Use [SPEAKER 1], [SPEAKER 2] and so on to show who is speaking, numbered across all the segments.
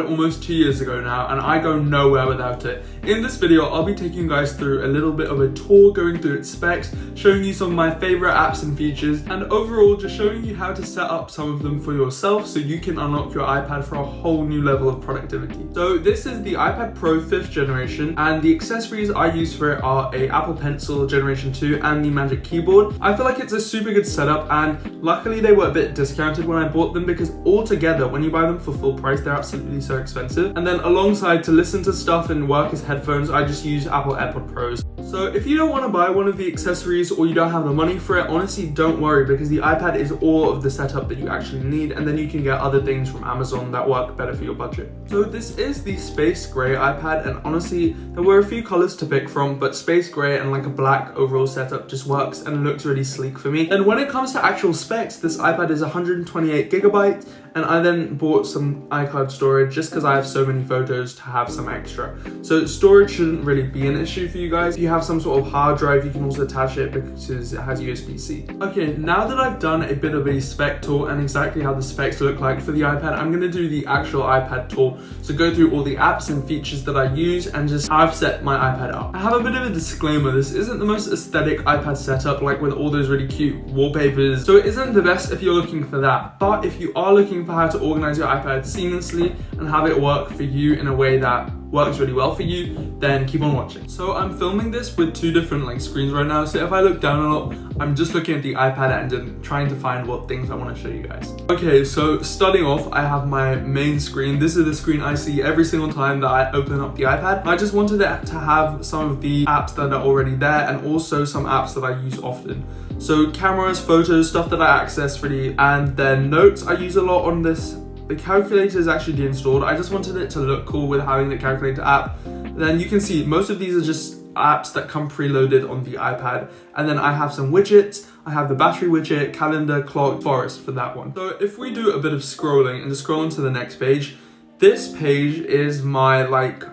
[SPEAKER 1] iPad almost 2 years ago now, and I go nowhere without it. In this video, I'll be taking you guys through a little bit of a tour, going through its specs, showing you some of my favorite apps and features, and overall just showing you how to set up some of them for yourself so you can unlock your iPad for a whole new level of productivity. So this is the iPad Pro 5th generation, and the accessories I use for it are a Apple Pencil Generation 2 and the Magic Keyboard. I feel like it's a super good setup, and luckily they were a bit discounted when I bought them, because altogether when you buy them for full price they're absolutely so expensive. And then alongside, to listen to stuff and work as headphones, I just use Apple AirPod Pros. So if you don't want to buy one of the accessories or you don't have the money for it, honestly don't worry, because the iPad is all of the setup that you actually need, and then you can get other things from Amazon that work better for your budget. So this is the Space Gray iPad, and honestly there were a few colors to pick from, but Space Gray and like a black overall setup just works and looks really sleek for me. And when it comes to actual specs, this iPad is 128 gigabytes, and I then bought some iCloud storage just because I have so many photos to have some extra. So storage shouldn't really be an issue for you guys. If you have some sort of hard drive, you can also attach it because it has USB-C. Okay, now that I've done a bit of a spec tour and exactly how the specs look like for the iPad, I'm going to do the actual iPad tour. So go through all the apps and features that I use and just how I've set my iPad up. I have a bit of a disclaimer, this isn't the most aesthetic iPad setup, like with all those really cute wallpapers. So it isn't the best if you're looking for that. But if you are looking for how to organize your iPad seamlessly and have it work for you in a way that works really well for you, then keep on watching. So I'm filming this with two different screens right now, so if I look down a lot, I'm just looking at the iPad and then trying to find what things I want to show you guys. Okay, so starting off, I have my main screen. This is the screen I see every single time that I open up the iPad. I just wanted it to have some of the apps that are already there, and also some apps that I use often. So cameras, photos, stuff that I access freely, and then notes I use a lot on this. The calculator is actually deinstalled. I just wanted it to look cool with having the calculator app. Then you can see most of these are just apps that come preloaded on the iPad. And then I have some widgets. I have the battery widget, calendar, clock, forest for that one. So if we do a bit of scrolling and just scroll into the next page, this page is my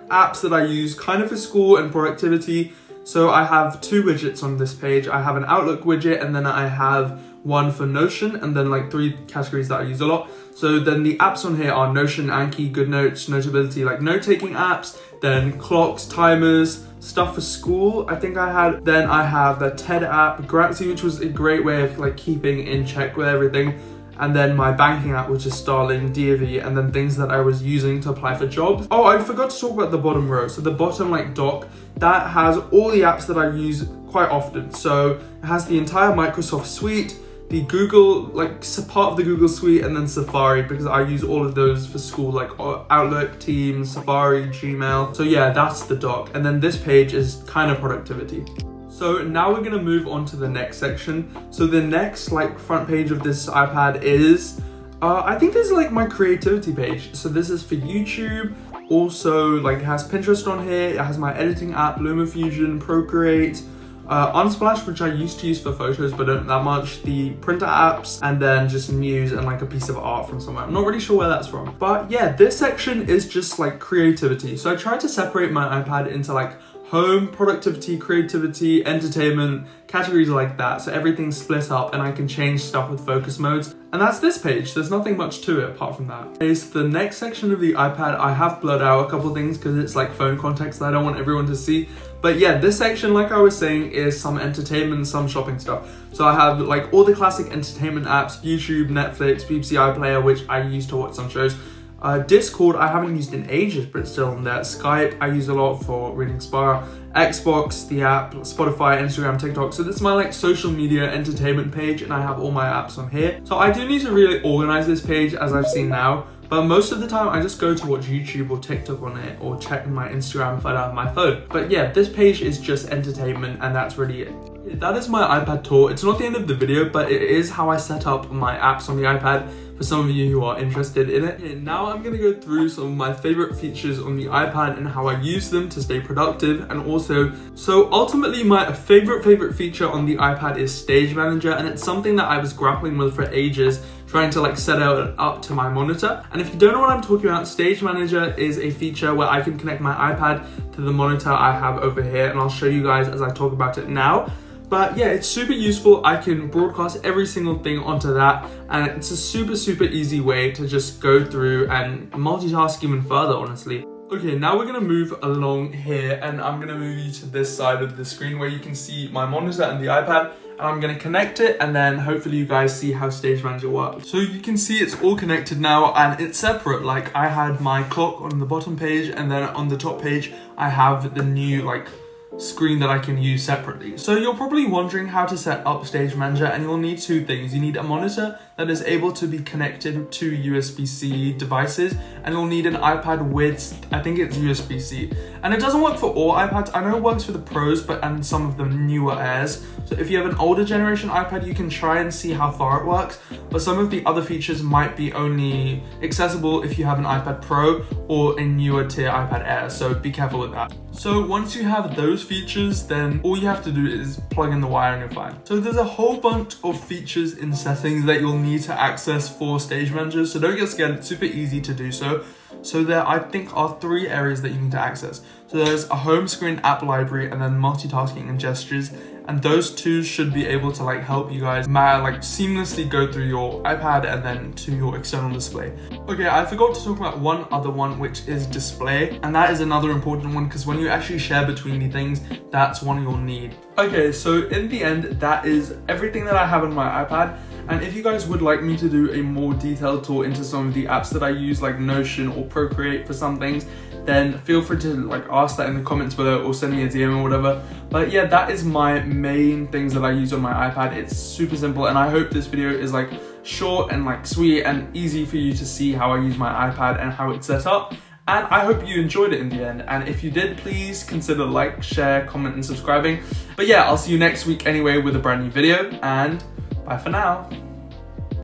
[SPEAKER 1] apps that I use kind of for school and productivity. So I have two widgets on this page. I have an Outlook widget, and then I have one for Notion, and then three categories that I use a lot. So then the apps on here are Notion, Anki, GoodNotes, Notability, note-taking apps, then clocks, timers, stuff for school I think I had. Then I have the TED app, Gratzy, which was a great way of keeping in check with everything. And then my banking app, which is Starling, DAV, and then things that I was using to apply for jobs. Oh, I forgot to talk about the bottom row. So the bottom dock, that has all the apps that I use quite often. So it has the entire Microsoft suite, the Google, part of the Google suite, and then Safari, because I use all of those for school, Outlook, Teams, Safari, Gmail. So yeah, that's the dock. And then this page is kind of productivity. So now we're gonna move on to the next section. So the next front page of this iPad is, I think this is my creativity page. So this is for YouTube. Also it has Pinterest on here. It has my editing app, LumaFusion, Procreate, Unsplash, which I used to use for photos but don't that much, the printer apps, and then just news and a piece of art from somewhere. I'm not really sure where that's from. But yeah, this section is just creativity. So I tried to separate my iPad into home, productivity, creativity, entertainment, categories like that. So everything's split up and I can change stuff with focus modes. And that's this page. There's nothing much to it apart from that. Okay, so the next section of the iPad, I have blurred out a couple things because it's phone context that I don't want everyone to see. But yeah, this section, like I was saying, is some entertainment, some shopping stuff. So I have all the classic entertainment apps, YouTube, Netflix, BBC iPlayer, which I use to watch some shows. Discord I haven't used in ages, but it's still on there. Skype I use a lot for reading Spire. Xbox, the app, Spotify, Instagram, TikTok. So this is my social media entertainment page, and I have all my apps on here. So I do need to really organize this page, as I've seen now. But most of the time I just go to watch YouTube or TikTok on it, or check my Instagram if I don't have my phone. But yeah, this page is just entertainment, and that's really it. That is my iPad tour. It's not the end of the video, but it is how I set up my apps on the iPad for some of you who are interested in it. And now I'm gonna go through some of my favorite features on the iPad and how I use them to stay productive. And also, so ultimately my favorite feature on the iPad is Stage Manager, and it's something that I was grappling with for ages, trying to set it up to my monitor. And if you don't know what I'm talking about, Stage Manager is a feature where I can connect my iPad to the monitor I have over here, and I'll show you guys as I talk about it now. But yeah, it's super useful. I can broadcast every single thing onto that, and it's a super easy way to just go through and multitask even further, honestly. Okay, now we're gonna move along here, and I'm gonna move you to this side of the screen where you can see my monitor and the iPad, and I'm gonna connect it, and then hopefully you guys see how Stage Manager works. So you can see it's all connected now, and it's separate. Like, I had my clock on the bottom page, and then on the top page I have the new like screen that I can use separately. So you're probably wondering how to set up Stage Manager, and you'll need two things. You need a monitor that is able to be connected to USB-C devices, and you'll need an iPad with, I think it's USB-C. And it doesn't work for all iPads. I know it works for the Pros, and some of the newer Airs. So if you have an older generation iPad, you can try and see how far it works, but some of the other features might be only accessible if you have an iPad Pro or a newer tier iPad Air, so be careful with that. So once you have those features, then all you have to do is plug in the wire and you're fine. So there's a whole bunch of features in settings that you'll need to access for Stage Manager, so don't get scared, it's super easy to do so. So there, I think, are 3 areas that you need to access. So there's a home screen, app library, and then multitasking and gestures. And those two should be able to like help you guys seamlessly go through your iPad and then to your external display. Okay, I forgot to talk about one other one, which is display. And that is another important one because when you actually share between the things, that's one you'll need. Okay, so in the end, that is everything that I have on my iPad. And if you guys would like me to do a more detailed tour into some of the apps that I use, like Notion or Procreate for some things, then feel free to like ask that in the comments below or send me a DM or whatever. But yeah, that is my main things that I use on my iPad. It's super simple, and I hope this video is like short and like sweet and easy for you to see how I use my iPad and how it's set up. And I hope you enjoyed it in the end. And if you did, please consider like, share, comment, and subscribing. But yeah, I'll see you next week anyway with a brand new video, and bye for now.